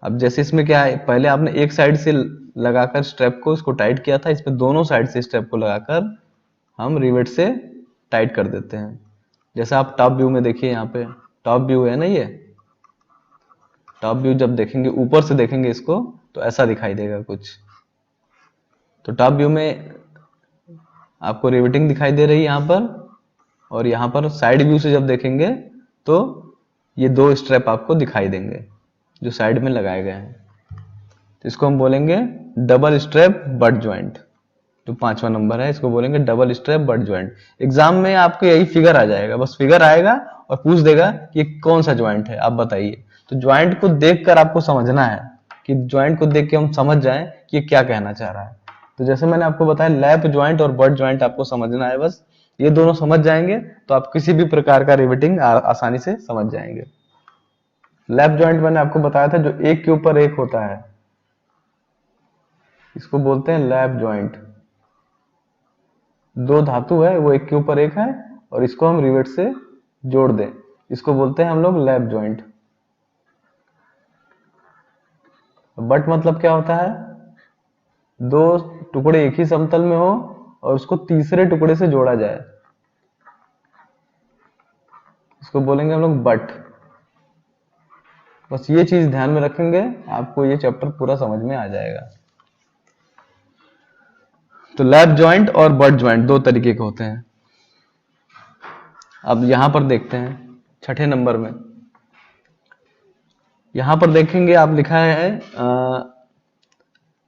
अब जैसे इसमें क्या है, पहले आपने एक साइड से लगाकर स्ट्रैप को इसको टाइट किया था, इसमें दोनों साइड से स्ट्रैप को लगाकर हम रिवेट से टाइट कर देते हैं। जैसा आप टॉप व्यू में देखिए, यहाँ पे टॉप व्यू है ना, ये टॉप व्यू जब देखेंगे, ऊपर से देखेंगे इसको तो ऐसा दिखाई देगा कुछ। तो टॉप व्यू में आपको रिवेटिंग दिखाई दे रही है यहाँ पर, और यहाँ पर साइड व्यू से जब देखेंगे तो ये दो स्ट्रैप आपको दिखाई देंगे जो साइड में लगाए गए हैं। तो इसको हम बोलेंगे डबल स्ट्रैप बट ज्वाइंट। जो 5वां नंबर है इसको बोलेंगे double strap butt joint. Exam में आपको यही फिगर आ जाएगा, बस फिगर आएगा और पूछ देगा कि कौन सा ज्वाइंट है, आप बताइए। तो ज्वाइंट को देखकर आपको समझना है, कि ज्वाइंट को देख के हम समझ जाएं कि ये क्या कहना चाह रहा है। तो जैसे मैंने आपको बताया, लैप ज्वाइंट और बट ज्वाइंट आपको समझना है, बस ये दोनों समझ जाएंगे तो आप किसी भी प्रकार का रिवेटिंग आसानी से समझ जाएंगे। लैप ज्वाइंट मैंने आपको बताया था, जो एक के ऊपर एक होता है, इसको बोलते हैं लैप ज्वाइंट। दो धातु है, वो एक के ऊपर एक है, और इसको हम रिवेट से जोड़ दें, इसको बोलते हैं हम लोग लैप ज्वाइंट। बट मतलब क्या होता है, दो टुकड़े एक ही समतल में हो और उसको तीसरे टुकड़े से जोड़ा जाए, इसको बोलेंगे हम लोग बट। बस ये चीज ध्यान में रखेंगे, आपको ये चैप्टर पूरा समझ में आ जाएगा। तो लैप ज्वाइंट और बट ज्वाइंट दो तरीके के होते हैं। अब यहां पर देखते हैं 6ठे नंबर में, यहां पर देखेंगे आप लिखा है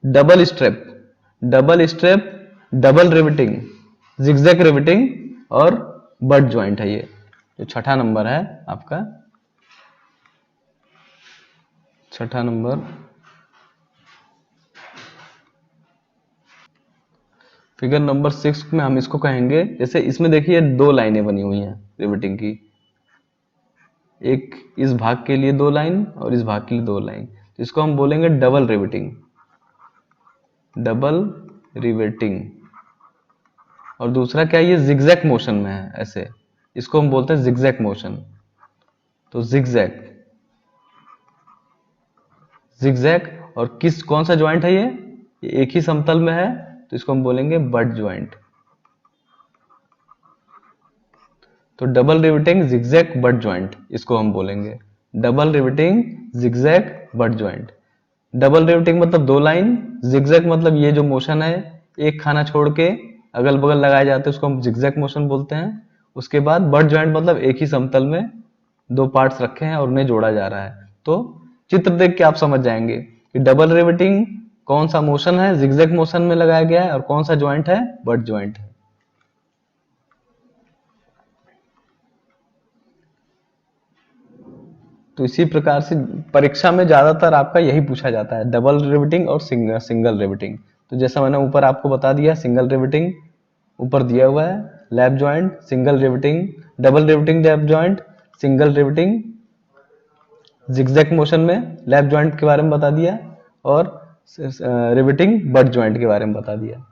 double strap, double strap, double riveting, zigzag riveting और बट ज्वाइंट है। ये जो 6ठा नंबर है आपका, 6ठा नंबर, फिगर नंबर 6 में हम इसको कहेंगे, जैसे इसमें देखिए दो लाइनें बनी हुई हैं रिवेटिंग की, एक इस भाग के लिए दो लाइन और इस भाग के लिए दो लाइन, तो इसको हम बोलेंगे डबल रिवेटिंग, डबल रिवेटिंग। और दूसरा क्या है, ये जिगजैग मोशन में है ऐसे, इसको हम बोलते हैं जिगजैग मोशन। तो जिगजैग, जिगजैग, और कौन सा ज्वाइंट है ये एक ही समतल में है, तो इसको हम बोलेंगे बट ज्वाइंट। तो double riveting zigzag but joint, इसको हम बोलेंगे double riveting zigzag but joint. Double riveting मतलब दो लाइन, जिगजैग मतलब ये जो मोशन है एक खाना छोड़ के अगल बगल लगाए जाते हैं, उसको हम जिगजैग मोशन बोलते हैं। उसके बाद बट ज्वाइंट मतलब एक ही समतल में दो पार्ट्स रखे हैं और उन्हें जोड़ा जा रहा है। तो चित्र देख के आप समझ जाएंगे कि डबल रिवेटिंग कौन सा मोशन है, जिगजैग मोशन में लगाया गया है, और कौन सा ज्वाइंट है, बट ज्वाइंट है। तो इसी प्रकार से परीक्षा में ज्यादातर आपका यही पूछा जाता है, डबल रिवेटिंग और सिंगल रिवेटिंग। तो जैसा मैंने ऊपर आपको बता दिया, सिंगल रिवेटिंग ऊपर दिया हुआ है, lap joint, single riveting, double riveting lap joint, single riveting, zigzag motion में लैप ज्वाइंट के बारे में बता दिया, और रिवेटिंग बट ज्वाइंट के बारे में बता दिया।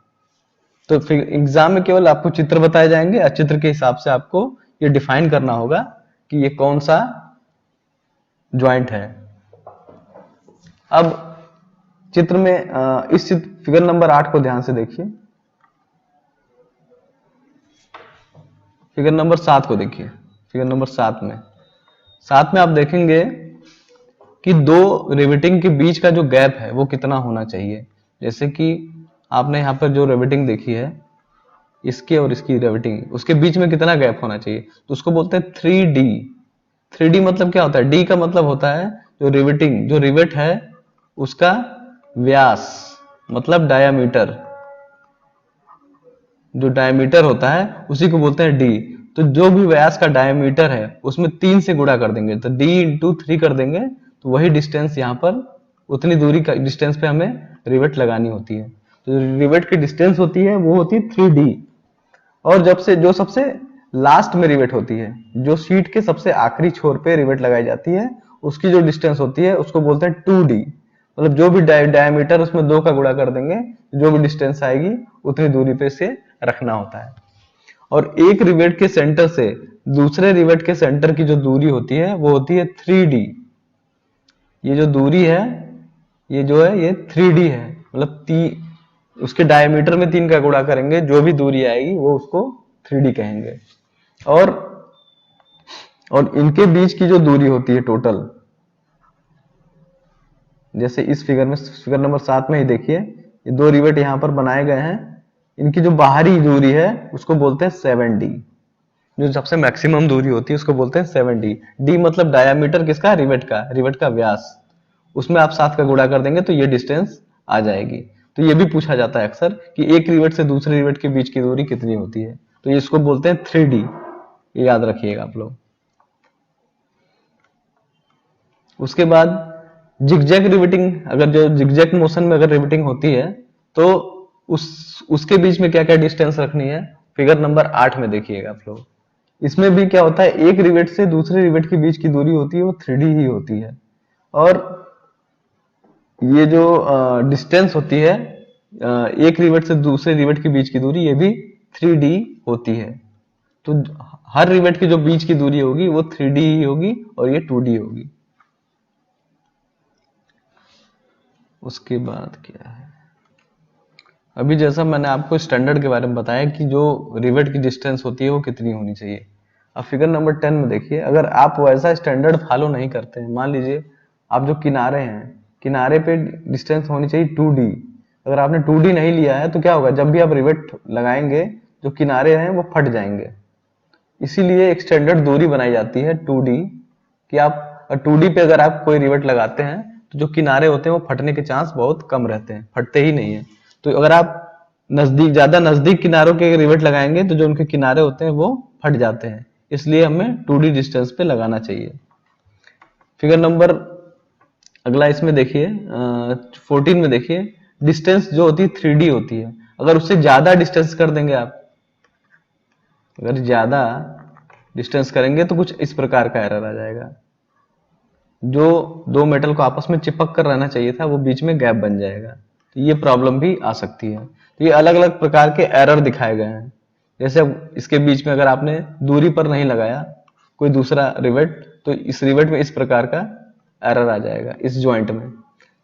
तो फिर एग्जाम में केवल आपको चित्र बताए जाएंगे, और चित्र के हिसाब से आपको ये डिफाइन करना होगा कि ये कौन सा ज्वाइंट है। अब चित्र में इस फिगर नंबर 8 को ध्यान से देखिए, फिगर नंबर 7 को देखिए। फिगर नंबर 7 में आप देखेंगे कि दो रिवेटिंग के बीच का जो गैप है वो कितना होना चाहिए। जैसे कि आपने यहाँ पर जो रिवेटिंग देखी है, इसके और इसकी रिवेटिंग, उसके बीच में कितना गैप होना चाहिए, तो उसको बोलते हैं 3D। 3D मतलब क्या होता है, D का मतलब होता है जो रिवेटिंग, जो रिवेट है उसका व्यास, मतलब डायामीटर, जो डायमीटर होता है उसी को बोलते हैं डी। तो जो भी व्यास का डायमीटर है उसमें 3 से गुणा कर देंगे, तो डी इंटू 3 कर देंगे, तो वही डिस्टेंस यहाँ पर, उतनी दूरी का डिस्टेंस पे हमें रिवेट लगानी होती है। तो रिवेट की डिस्टेंस होती है वो होती है 3D। और जब से जो सबसे लास्ट में रिवेट होती है। जो शीट के सबसे आखिरी छोर पे रिवेट लगाई जाती है, उसकी जो डिस्टेंस होती है उसको बोलते हैं 2D। मतलब जो भी डायमीटर उसमें 2 का गुणा कर देंगे, जो भी डिस्टेंस आएगी उतनी दूरी पे इसे रखना होता है। और एक रिवेट के सेंटर से दूसरे रिवेट के सेंटर की जो दूरी होती है वो होती है 3D। ये जो दूरी है, ये जो है ये 3D है। मतलब उसके डायमीटर में 3 का गुणा करेंगे, जो भी दूरी आएगी वो उसको 3D कहेंगे। और इनके बीच की जो दूरी होती है टोटल, जैसे इस फिगर में, फिगर नंबर 7 में ही देखिए, ये 2 रिवेट यहां पर बनाए गए हैं। इनकी जो बाहरी दूरी है उसको बोलते हैं 7D। जो सबसे मैक्सिमम दूरी होती है उसको बोलते हैं 7D। डी मतलब डायामीटर किसका? रिवेट का व्यास। उसमें आप 7 का गुणा कर देंगे तो ये डिस्टेंस आ जाएगी। तो ये भी पूछा जाता है अक्सर कि एक रिवेट से दूसरे रिवेट के बीच की दूरी कितनी होती है, तो इसको बोलते हैं 3D। ये याद रखिएगा आप लोग। उसके बाद जिगजैग रिवेटिंग, अगर जो जिगजैग मोशन में अगर रिवेटिंग होती है तो उसके बीच में क्या क्या डिस्टेंस रखनी है, फिगर नंबर 8 में देखिएगा आप लोग। इसमें भी क्या होता है, एक रिवेट से दूसरे रिवेट के बीच की दूरी होती है वो 3D ही होती है। और ये जो डिस्टेंस होती है एक रिवेट से दूसरे रिवेट के बीच की दूरी, ये भी 3D होती है। तो हर रिवेट के जो बीच की दूरी होगी वो 3D ही होगी और ये 2D होगी। उसके बाद क्या है, अभी जैसा मैंने आपको स्टैंडर्ड के बारे में बताया कि जो रिवेट की डिस्टेंस होती है वो कितनी होनी चाहिए। अब फिगर नंबर 10 में देखिए, अगर आप वैसा स्टैंडर्ड फॉलो नहीं करते हैं, मान लीजिए आप जो किनारे हैं, किनारे पे डिस्टेंस होनी चाहिए 2D। अगर आपने 2D नहीं लिया है तो क्या होगा, जब भी आप रिवेट लगाएंगे जो किनारे हैं वो फट जाएंगे। इसीलिए एक स्टैंडर्ड दूरी बनाई जाती है 2D, कि आप 2D पे अगर आप कोई रिवेट लगाते हैं तो जो किनारे होते हैं वो फटने के चांस बहुत कम रहते हैं, फटते ही नहीं है। तो अगर आप ज्यादा नजदीक किनारों के रिवेट लगाएंगे तो जो उनके किनारे होते हैं वो फट जाते हैं। इसलिए हमें 2D डिस्टेंस पे लगाना चाहिए। फिगर नंबर अगला इसमें देखिए 14 में देखिए, डिस्टेंस जो होती है 3D होती है। अगर उससे ज्यादा डिस्टेंस कर देंगे आप, अगर ज्यादा डिस्टेंस करेंगे तो कुछ इस प्रकार का एरर आ जाएगा। जो दो मेटल को आपस में चिपक कर रहना चाहिए था वो बीच में गैप बन जाएगा। तो ये प्रॉब्लम भी आ सकती है। तो ये अलग अलग प्रकार के एरर दिखाए गए हैं। जैसे अब इसके बीच में अगर आपने दूरी पर नहीं लगाया कोई दूसरा रिवेट, तो इस रिवेट में इस प्रकार का एरर आ जाएगा। इस ज्वाइंट में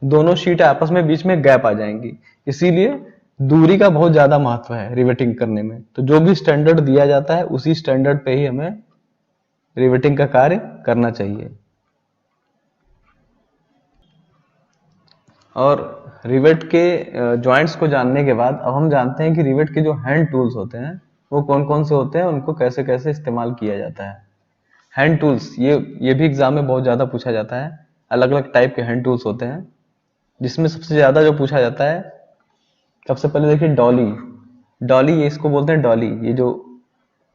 दोनों शीट आपस में बीच में गैप आ जाएंगी। इसीलिए दूरी का बहुत ज्यादा महत्व है रिवेटिंग करने में। तो जो भी स्टैंडर्ड दिया जाता है उसी स्टैंडर्ड पे ही हमें रिवेटिंग का कार्य करना चाहिए। और रिवेट के जॉइंट्स को जानने के बाद अब हम जानते हैं कि रिवेट के जो हैंड टूल्स होते हैं वो कौन कौन से होते हैं, उनको कैसे कैसे इस्तेमाल किया जाता है। हैंड टूल्स, ये भी एग्जाम में बहुत ज्यादा पूछा जाता है। अलग अलग टाइप के हैंड टूल्स होते हैं, जिसमें सबसे ज्यादा जो पूछा जाता है, सबसे पहले देखिए डॉली। डॉली, ये इसको बोलते हैं डॉली, ये जो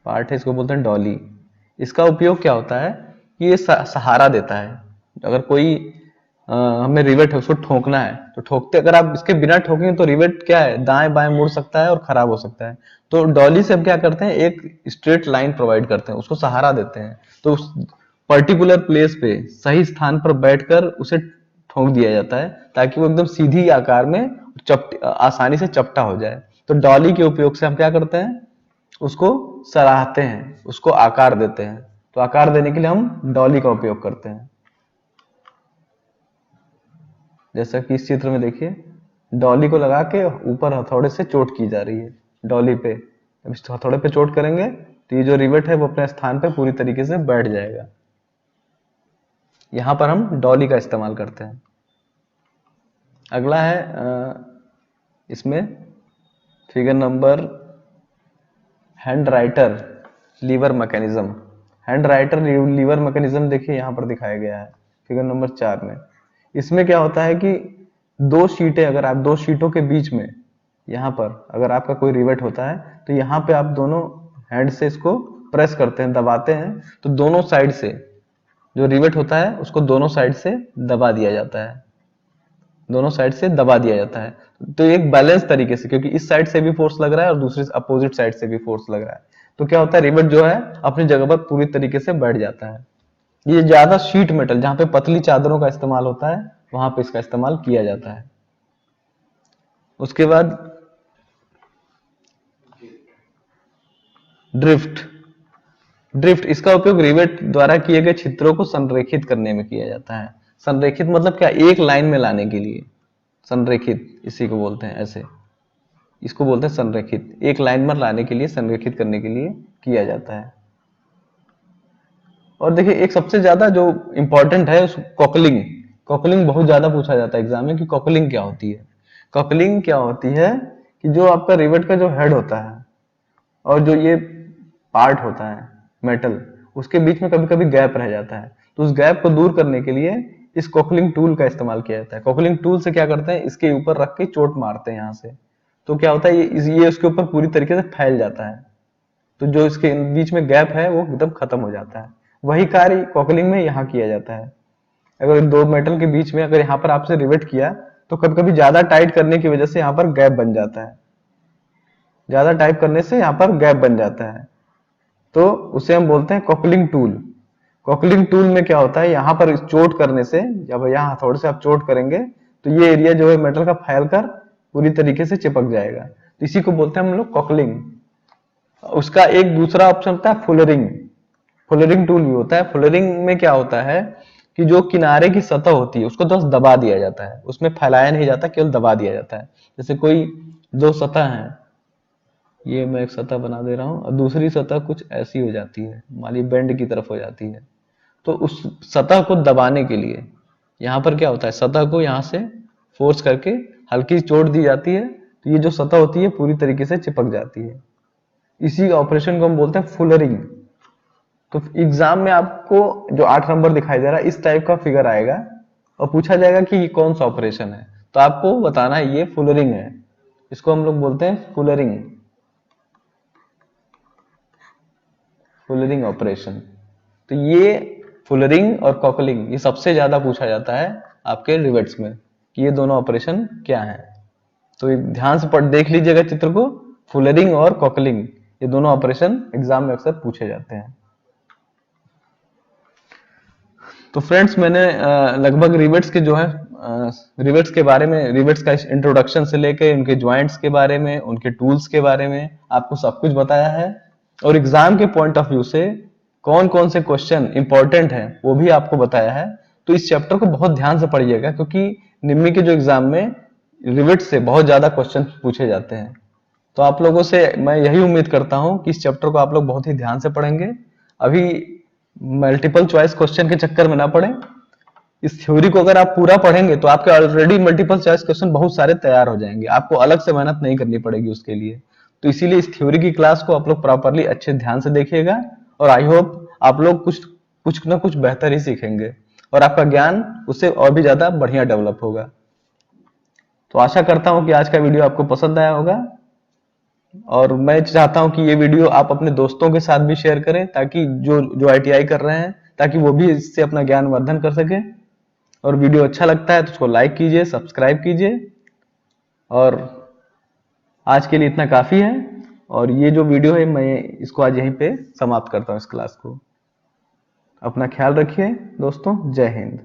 पार्ट है इसको बोलते हैं डॉली। इसका उपयोग क्या होता है कि ये सहारा देता है। अगर कोई हमें रिवेट है उसको ठोकना है तो ठोकते, अगर आप इसके बिना ठोकेंगे तो रिवेट क्या है, दाएं बाएं मुड़ सकता है और खराब हो सकता है। तो डॉली से हम क्या करते हैं, एक स्ट्रेट लाइन प्रोवाइड करते हैं, उसको सहारा देते हैं। तो उस पर्टिकुलर प्लेस पे सही स्थान पर बैठकर उसे ठोक दिया जाता है ताकि वो एकदम सीधी आकार में आसानी से चपटा हो जाए। तो डॉली के उपयोग से हम क्या करते हैं, उसको सराहते हैं, उसको आकार देते हैं। तो आकार देने के लिए हम डॉली का उपयोग करते हैं। जैसा कि इस चित्र में देखिए, डॉली को लगा के ऊपर हथौड़े से चोट की जा रही है डॉली पे। अब इस हथौड़े पे चोट करेंगे तो ये जो रिवेट है वो अपने स्थान पे पूरी तरीके से बैठ जाएगा। यहां पर हम डॉली का इस्तेमाल करते हैं। अगला है इसमें figure number hand writer liver mechanism. Hand writer liver mechanism देखिए यहां पर दिखाया गया है फिगर नंबर 4 में। इसमें क्या होता है कि दो शीटें, अगर आप दो शीटों के बीच में यहां पर अगर आपका कोई रिवेट होता है तो यहां पे आप दोनों हैंड से इसको प्रेस करते हैं, दबाते हैं, तो दोनों साइड से जो रिवेट होता है उसको दोनों साइड से दबा दिया जाता है, दोनों साइड से दबा दिया जाता है। तो एक बैलेंस तरीके से, क्योंकि इस साइड से भी फोर्स लग रहा है और दूसरी अपोजिट साइड से भी फोर्स लग रहा है, तो क्या होता है, रिवेट जो है अपनी जगह पर पूरी तरीके से बैठ जाता है। ये ज्यादा शीट मेटल जहां पे पतली चादरों का इस्तेमाल होता है वहां पे इसका इस्तेमाल किया जाता है। उसके बाद ड्रिफ्ट। ड्रिफ्ट इसका उपयोग रिवेट द्वारा किए गए चित्रों को संरेखित करने में किया जाता है। संरेखित मतलब क्या, एक लाइन में लाने के लिए संरेखित इसी को बोलते हैं, ऐसे इसको बोलते हैं संरेखित। एक लाइन में लाने के लिए, संरेखित करने के लिए किया जाता है। और देखिए एक सबसे ज्यादा जो इंपॉर्टेंट है उस कॉकलिंग। कॉकलिंग बहुत ज्यादा पूछा जाता है एग्जाम में कि कॉकलिंग क्या होती है। कॉकलिंग क्या होती है कि जो आपका रिवेट का जो हेड होता है और जो ये पार्ट होता है मेटल, उसके बीच में कभी कभी गैप रह जाता है, तो उस गैप को दूर करने के लिए इस कॉकलिंग टूल का इस्तेमाल किया जाता है। कॉकलिंग टूल से क्या करते हैं, इसके ऊपर रख के चोट मारते हैं यहाँ से, तो क्या होता है ये उसके ऊपर पूरी तरीके से फैल जाता है, तो जो इसके बीच में गैप है वो एकदम खत्म हो जाता है। वही कार्य कॉकलिंग में यहाँ किया जाता है। अगर दो मेटल के बीच में अगर यहाँ पर आपसे रिवेट किया तो कभी कभी ज्यादा टाइट करने की वजह से यहाँ पर गैप बन जाता है, ज्यादा टाइट करने से यहाँ पर गैप बन जाता है, तो उसे हम बोलते हैं कॉकलिंग टूल। कॉकलिंग टूल में क्या होता है, यहाँ पर चोट करने से, जब यहाँ थोड़े से आप चोट करेंगे तो ये एरिया जो है मेटल का फैल कर पूरी तरीके से चिपक जाएगा, तो इसी को बोलते हैं हम लोग कॉकलिंग। उसका एक दूसरा ऑप्शन होता है फुलरिंग। फुलरिंग टूल भी होता है। फुलरिंग में क्या होता है कि जो किनारे की सतह होती है उसको बस दबा दिया जाता है, उसमें फैलाया नहीं जाता, केवल दबा दिया जाता है। जैसे कोई दो सतह है, ये मैं एक सतह बना दे रहा हूं और दूसरी सतह कुछ ऐसी हो जाती है, मान ली बेंड की तरफ हो जाती है, तो उस सतह को दबाने के लिए यहाँ पर क्या होता है, सतह को यहाँ से फोर्स करके हल्की चोट दी जाती है, तो ये जो सतह होती है पूरी तरीके से चिपक जाती है। इसी ऑपरेशन को हम बोलते हैं फुलरिंग। तो एग्जाम में आपको जो 8 नंबर दिखाई दे रहा है इस टाइप का फिगर आएगा और पूछा जाएगा कि ये कौन सा ऑपरेशन है, तो आपको बताना है ये फुलरिंग है, इसको हम लोग बोलते हैं फुलरिंग, फुलरिंग ऑपरेशन। तो ये फुलरिंग और कॉकलिंग ये सबसे ज्यादा पूछा जाता है आपके रिवेट्स में कि ये दोनों ऑपरेशन क्या है। तो ध्यान से पढ़ देख लीजिएगा चित्र को, फुलरिंग और कॉकलिंग ये दोनों ऑपरेशन एग्जाम में अक्सर पूछे जाते हैं। तो फ्रेंड्स मैंने लगभग रिवेट्स के जो है रिवेट्स के बारे में, रिवेट्स का इंट्रोडक्शन से लेके उनके ज्वाइंट्स के बारे में, उनके टूल्स के बारे में आपको सब कुछ बताया है, और एग्जाम के पॉइंट ऑफ व्यू से कौन कौन से क्वेश्चन इंपॉर्टेंट हैं वो भी आपको बताया है। तो इस चैप्टर को बहुत ध्यान से पढ़िएगा क्योंकि निम्मी के जो एग्जाम में रिवेट से बहुत ज्यादा क्वेश्चन पूछे जाते हैं। तो आप लोगों से मैं यही उम्मीद करता हूं कि इस चैप्टर को आप लोग बहुत ही ध्यान से पढ़ेंगे, अभी मल्टीपल चॉइस क्वेश्चन के चक्कर में ना पड़े। इस थ्योरी को अगर आप पूरा पढ़ेंगे तो आपके ऑलरेडी मल्टीपल चॉइस क्वेश्चन बहुत सारे तैयार हो जाएंगे, आपको अलग से मेहनत नहीं करनी पड़ेगी उसके लिए। तो इसीलिए इस थ्योरी की क्लास को आप लोग प्रॉपरली अच्छे ध्यान से देखिएगा, और आई होप आप लोग कुछ ना कुछ बेहतर ही सीखेंगे और आपका ज्ञान उससे और भी ज्यादा बढ़िया डेवलप होगा। तो आशा करता हूं कि आज का वीडियो आपको पसंद आया होगा, और मैं चाहता हूं कि ये वीडियो आप अपने दोस्तों के साथ भी शेयर करें ताकि जो ITI कर रहे हैं ताकि वो भी इससे अपना ज्ञान वर्धन कर सके। और वीडियो अच्छा लगता है तो उसको लाइक कीजिए, सब्सक्राइब कीजिए, और आज के लिए इतना काफी है। और ये जो वीडियो है मैं इसको आज यहीं पे समाप्त करता हूँ इस क्लास को। अपना ख्याल रखिए दोस्तों, जय हिंद।